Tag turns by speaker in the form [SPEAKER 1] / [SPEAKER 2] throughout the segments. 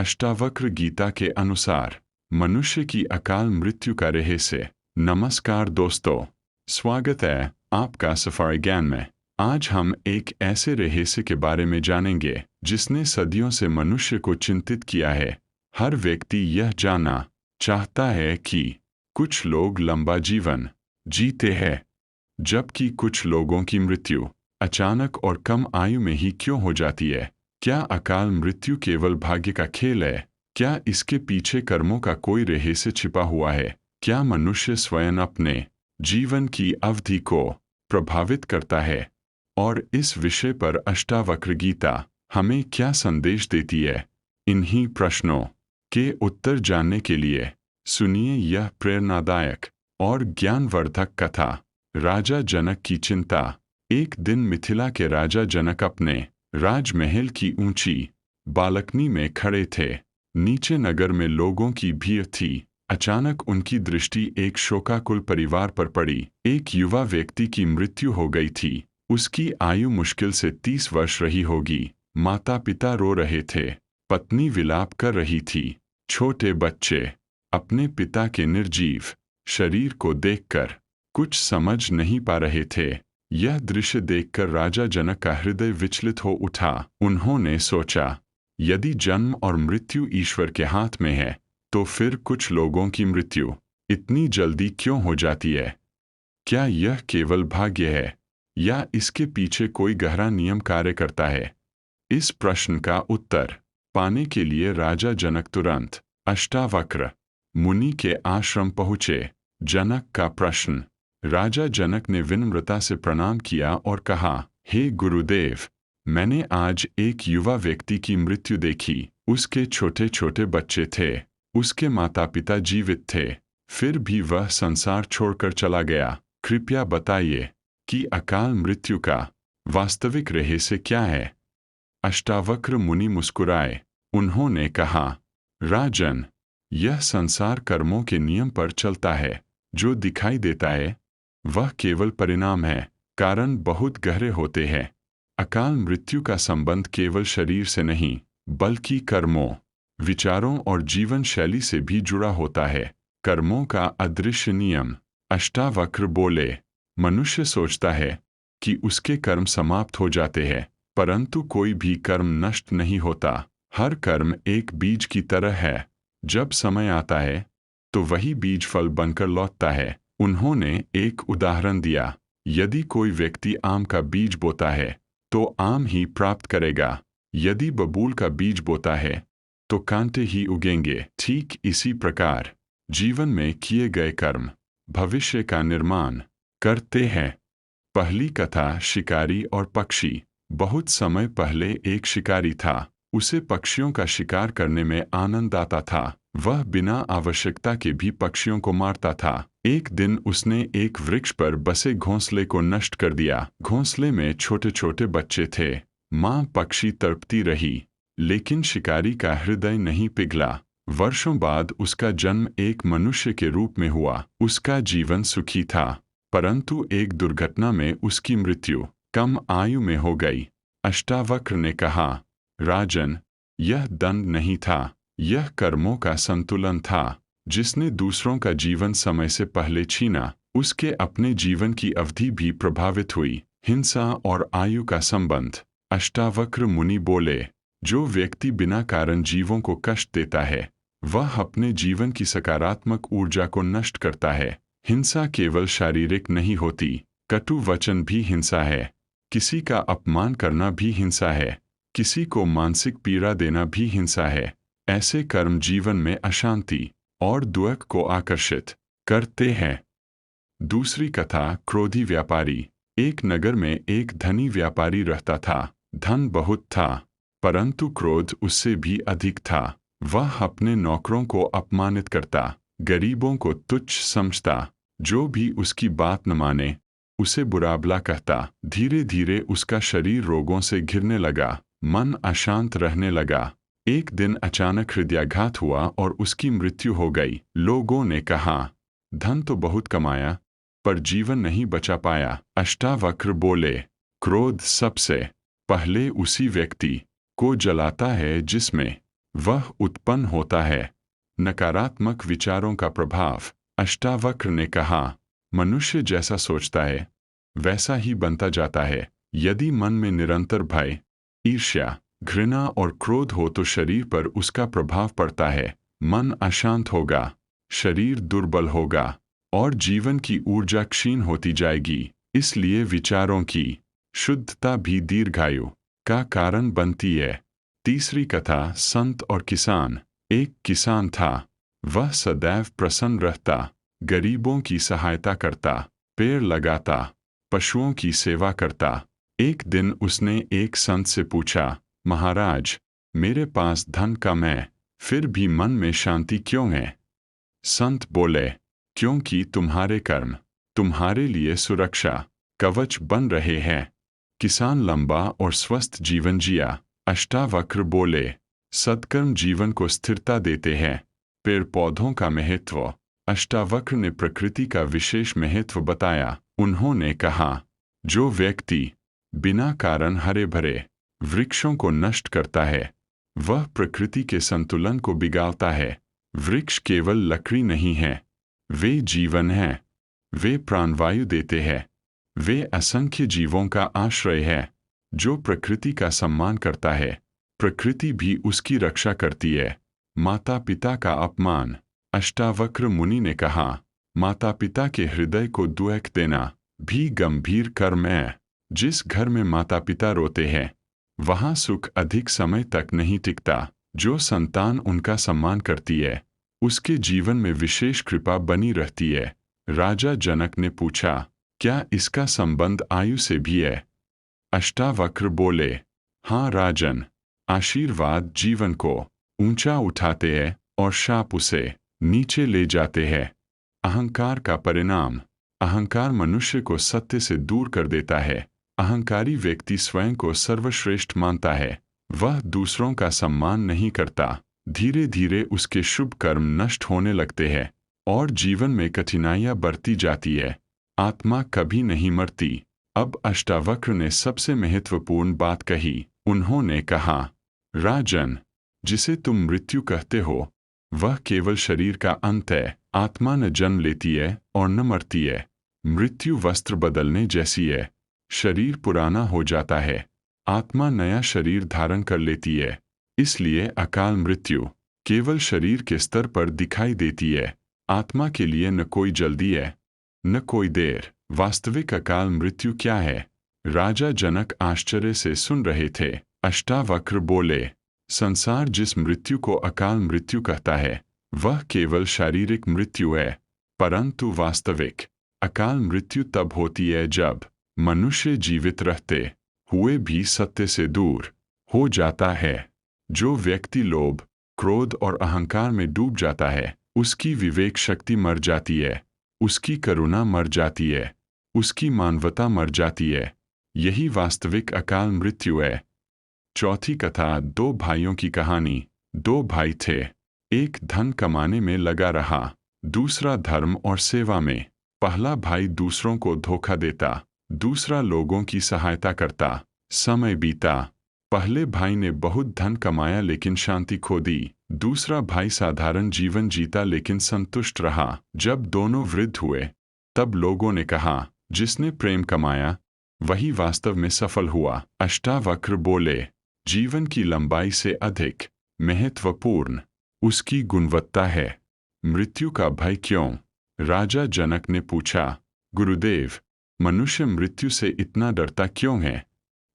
[SPEAKER 1] अष्टावक्र गीता के अनुसार मनुष्य की अकाल मृत्यु का रहस्य। नमस्कार दोस्तों, स्वागत है आपका सफारी ज्ञान में। आज हम एक ऐसे रहस्य के बारे में जानेंगे जिसने सदियों से मनुष्य को चिंतित किया है। हर व्यक्ति यह जानना चाहता है कि कुछ लोग लंबा जीवन जीते हैं, जबकि कुछ लोगों की मृत्यु अचानक और कम आयु में ही क्यों हो जाती है। क्या अकाल मृत्यु केवल भाग्य का खेल है? क्या इसके पीछे कर्मों का कोई रहस्य छिपा हुआ है? क्या मनुष्य स्वयं अपने जीवन की अवधि को प्रभावित करता है? और इस विषय पर अष्टावक्र गीता हमें क्या संदेश देती है? इन्हीं प्रश्नों के उत्तर जानने के लिए सुनिए यह प्रेरणादायक और ज्ञानवर्धक कथा। राजा जनक की चिंता। एक दिन मिथिला के राजा जनक अपने राजमहल की ऊंची बालकनी में खड़े थे। नीचे नगर में लोगों की भीड़ थी। अचानक उनकी दृष्टि एक शोकाकुल परिवार पर पड़ी। एक युवा व्यक्ति की मृत्यु हो गई थी। उसकी आयु मुश्किल से 30 वर्ष रही होगी। माता पिता रो रहे थे, पत्नी विलाप कर रही थी। छोटे बच्चे अपने पिता के निर्जीव शरीर को देखकर कुछ समझ नहीं पा रहे थे। यह दृश्य देखकर राजा जनक का हृदय विचलित हो उठा। उन्होंने सोचा, यदि जन्म और मृत्यु ईश्वर के हाथ में है, तो फिर कुछ लोगों की मृत्यु इतनी जल्दी क्यों हो जाती है? क्या यह केवल भाग्य है या इसके पीछे कोई गहरा नियम कार्य करता है? इस प्रश्न का उत्तर पाने के लिए राजा जनक तुरंत अष्टावक्र मुनि के आश्रम पहुँचे। जनक का प्रश्न। राजा जनक ने विनम्रता से प्रणाम किया और कहा, हे गुरुदेव, मैंने आज एक युवा व्यक्ति की मृत्यु देखी। उसके छोटे छोटे बच्चे थे, उसके माता पिता जीवित थे, फिर भी वह संसार छोड़कर चला गया। कृपया बताइए कि अकाल मृत्यु का वास्तविक रहस्य क्या है? अष्टावक्र मुनि मुस्कुराए। उन्होंने कहा, राजन, यह संसार कर्मों के नियम पर चलता है। जो दिखाई देता है वह केवल परिणाम है। कारण बहुत गहरे होते हैं। अकाल मृत्यु का संबंध केवल शरीर से नहीं, बल्कि कर्मों, विचारों और जीवन शैली से भी जुड़ा होता है। कर्मों का अदृश्य नियम। अष्टावक्र बोले, मनुष्य सोचता है कि उसके कर्म समाप्त हो जाते हैं, परंतु कोई भी कर्म नष्ट नहीं होता। हर कर्म एक बीज की तरह है। जब समय आता है तो वही बीज फल बनकर लौटता है। उन्होंने एक उदाहरण दिया, यदि कोई व्यक्ति आम का बीज बोता है तो आम ही प्राप्त करेगा। यदि बबूल का बीज बोता है तो कांटे ही उगेंगे। ठीक इसी प्रकार जीवन में किए गए कर्म भविष्य का निर्माण करते हैं। पहली कथा, शिकारी और पक्षी। बहुत समय पहले एक शिकारी था। उसे पक्षियों का शिकार करने में आनंद आता था। वह बिना आवश्यकता के भी पक्षियों को मारता था। एक दिन उसने एक वृक्ष पर बसे घोंसले को नष्ट कर दिया। घोंसले में छोटे छोटे बच्चे थे। मां पक्षी तड़पती रही, लेकिन शिकारी का हृदय नहीं पिघला। वर्षों बाद उसका जन्म एक मनुष्य के रूप में हुआ। उसका जीवन सुखी था, परंतु एक दुर्घटना में उसकी मृत्यु कम आयु में हो गई। अष्टावक्र ने कहा, राजन, यह दंड नहीं था, यह कर्मों का संतुलन था। जिसने दूसरों का जीवन समय से पहले छीना, उसके अपने जीवन की अवधि भी प्रभावित हुई। हिंसा और आयु का संबंध। अष्टावक्र मुनि बोले, जो व्यक्ति बिना कारण जीवों को कष्ट देता है, वह अपने जीवन की सकारात्मक ऊर्जा को नष्ट करता है। हिंसा केवल शारीरिक नहीं होती, कटु वचन भी हिंसा है। किसी का अपमान करना भी हिंसा है। किसी को मानसिक पीड़ा देना भी हिंसा है। ऐसे कर्म जीवन में अशांति और दुख को आकर्षित करते हैं। दूसरी कथा, क्रोधी व्यापारी। एक नगर में एक धनी व्यापारी रहता था। धन बहुत था, परंतु क्रोध उससे भी अधिक था। वह अपने नौकरों को अपमानित करता, गरीबों को तुच्छ समझता, जो भी उसकी बात न माने उसे बुरा भला कहता। धीरे धीरे उसका शरीर रोगों से घिरने लगा, मन अशांत रहने लगा। एक दिन अचानक हृदयाघात हुआ और उसकी मृत्यु हो गई। लोगों ने कहा, धन तो बहुत कमाया, पर जीवन नहीं बचा पाया। अष्टावक्र बोले, क्रोध सबसे पहले उसी व्यक्ति को जलाता है जिसमें वह उत्पन्न होता है। नकारात्मक विचारों का प्रभाव। अष्टावक्र ने कहा, मनुष्य जैसा सोचता है वैसा ही बनता जाता है। यदि मन में निरंतर भय, ईर्ष्या, घृणा और क्रोध हो तो शरीर पर उसका प्रभाव पड़ता है। मन अशांत होगा, शरीर दुर्बल होगा और जीवन की ऊर्जा क्षीण होती जाएगी। इसलिए विचारों की शुद्धता भी दीर्घायु का कारण बनती है। तीसरी कथा, संत और किसान। एक किसान था। वह सदैव प्रसन्न रहता, गरीबों की सहायता करता, पेड़ लगाता, पशुओं की सेवा करता। एक दिन उसने एक संत से पूछा, महाराज, मेरे पास धन कम है, फिर भी मन में शांति क्यों है? संत बोले, क्योंकि तुम्हारे कर्म तुम्हारे लिए सुरक्षा कवच बन रहे हैं। किसान लंबा और स्वस्थ जीवन जिया। अष्टावक्र बोले, सत्कर्म जीवन को स्थिरता देते हैं। पेड़ पौधों का महत्व। अष्टावक्र ने प्रकृति का विशेष महत्व बताया। उन्होंने कहा, जो व्यक्ति बिना कारण हरे भरे वृक्षों को नष्ट करता है वह प्रकृति के संतुलन को बिगाड़ता है। वृक्ष केवल लकड़ी नहीं है, वे जीवन हैं। वे प्राणवायु देते हैं। वे असंख्य जीवों का आश्रय है। जो प्रकृति का सम्मान करता है प्रकृति भी उसकी रक्षा करती है। माता पिता का अपमान। अष्टावक्र मुनि ने कहा, माता पिता के हृदय को दुख देना भी गंभीर कर्म है। जिस घर में माता पिता रोते हैं वहाँ सुख अधिक समय तक नहीं टिकता। जो संतान उनका सम्मान करती है उसके जीवन में विशेष कृपा बनी रहती है। राजा जनक ने पूछा, क्या इसका संबंध आयु से भी है? अष्टावक्र बोले, हाँ राजन, आशीर्वाद जीवन को ऊंचा उठाते हैं और शाप उसे नीचे ले जाते हैं। अहंकार का परिणाम। अहंकार मनुष्य को सत्य से दूर कर देता है। अहंकारी व्यक्ति स्वयं को सर्वश्रेष्ठ मानता है। वह दूसरों का सम्मान नहीं करता। धीरे धीरे उसके शुभ कर्म नष्ट होने लगते हैं और जीवन में कठिनाइयां बढ़ती जाती है। आत्मा कभी नहीं मरती। अब अष्टावक्र ने सबसे महत्वपूर्ण बात कही। उन्होंने कहा, राजन, जिसे तुम मृत्यु कहते हो वह केवल शरीर का अंत है। आत्मा न जन्म लेती है और न मरती है। मृत्यु वस्त्र बदलने जैसी है। शरीर पुराना हो जाता है, आत्मा नया शरीर धारण कर लेती है। इसलिए अकाल मृत्यु केवल शरीर के स्तर पर दिखाई देती है। आत्मा के लिए न कोई जल्दी है न कोई देर। वास्तविक अकाल मृत्यु क्या है? राजा जनक आश्चर्य से सुन रहे थे। अष्टावक्र बोले, संसार जिस मृत्यु को अकाल मृत्यु कहता है वह केवल शारीरिक मृत्यु है, परंतु वास्तविक अकाल मृत्यु तब होती है जब मनुष्य जीवित रहते हुए भी सत्य से दूर हो जाता है। जो व्यक्ति लोभ, क्रोध और अहंकार में डूब जाता है उसकी विवेक शक्ति मर जाती है, उसकी करुणा मर जाती है, उसकी मानवता मर जाती है। यही वास्तविक अकाल मृत्यु है। चौथी कथा, दो भाइयों की कहानी। दो भाई थे। एक धन कमाने में लगा रहा, दूसरा धर्म और सेवा में। पहला भाई दूसरों को धोखा देता, दूसरा लोगों की सहायता करता। समय बीता। पहले भाई ने बहुत धन कमाया लेकिन शांति खो दी। दूसरा भाई साधारण जीवन जीता लेकिन संतुष्ट रहा। जब दोनों वृद्ध हुए तब लोगों ने कहा, जिसने प्रेम कमाया वही वास्तव में सफल हुआ। अष्टावक्र बोले, जीवन की लंबाई से अधिक महत्वपूर्ण उसकी गुणवत्ता है। मृत्यु का भय क्यों? राजा जनक ने पूछा, गुरुदेव, मनुष्य मृत्यु से इतना डरता क्यों है?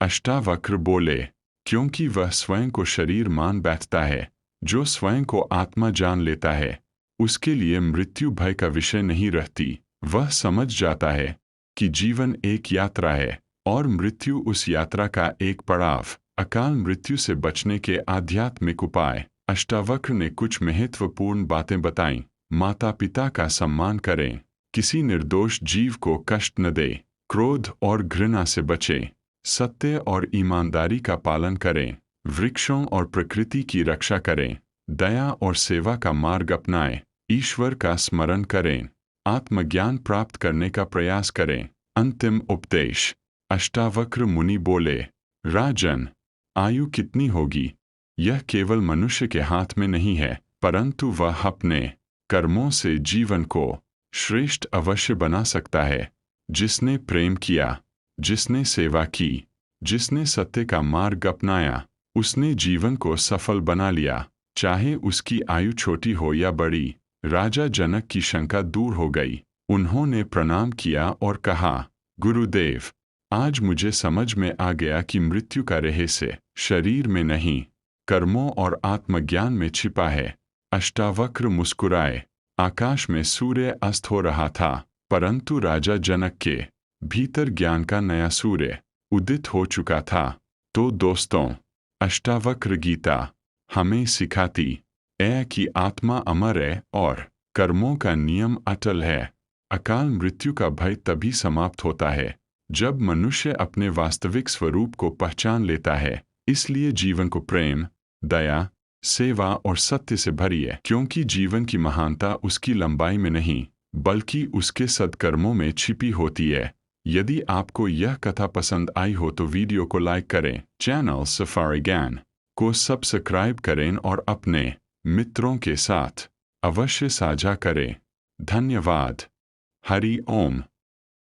[SPEAKER 1] अष्टावक्र बोले, क्योंकि वह स्वयं को शरीर मान बैठता है। जो स्वयं को आत्मा जान लेता है उसके लिए मृत्यु भय का विषय नहीं रहती। वह समझ जाता है कि जीवन एक यात्रा है और मृत्यु उस यात्रा का एक पड़ाव। अकाल मृत्यु से बचने के आध्यात्मिक उपाय। अष्टावक्र ने कुछ महत्वपूर्ण बातें बताईं। माता पिता का सम्मान करें, किसी निर्दोष जीव को कष्ट न दे, क्रोध और घृणा से बचें, सत्य और ईमानदारी का पालन करें, वृक्षों और प्रकृति की रक्षा करें, दया और सेवा का मार्ग अपनाएं, ईश्वर का स्मरण करें, आत्मज्ञान प्राप्त करने का प्रयास करें। अंतिम उपदेश। अष्टावक्र मुनि बोले, राजन, आयु कितनी होगी? यह केवल मनुष्य के हाथ में नहीं है, परंतु वह अपने कर्मों से जीवन को श्रेष्ठ अवश्य बना सकता है। जिसने प्रेम किया, जिसने सेवा की, जिसने सत्य का मार्ग अपनाया, उसने जीवन को सफल बना लिया, चाहे उसकी आयु छोटी हो या बड़ी। राजा जनक की शंका दूर हो गई। उन्होंने प्रणाम किया और कहा, गुरुदेव, आज मुझे समझ में आ गया कि मृत्यु का रहस्य शरीर में नहीं, कर्मों और आत्मज्ञान में छिपा है। अष्टावक्र मुस्कुराए। आकाश में सूर्य अस्त हो रहा था, परंतु राजा जनक के भीतर ज्ञान का नया सूर्य उदित हो चुका था। तो दोस्तों, अष्टावक्र गीता हमें सिखाती है कि आत्मा अमर है और कर्मों का नियम अटल है। अकाल मृत्यु का भय तभी समाप्त होता है जब मनुष्य अपने वास्तविक स्वरूप को पहचान लेता है। इसलिए जीवन को प्रेम, दया, सेवा और सत्य से भरिए, क्योंकि जीवन की महानता उसकी लंबाई में नहीं, बल्कि उसके सद्कर्मों में छिपी होती है। यदि आपको यह कथा पसंद आई हो तो वीडियो को लाइक करें, चैनल सफारी ज्ञान को सब्सक्राइब करें और अपने मित्रों के साथ अवश्य साझा करें। धन्यवाद। हरि ओम।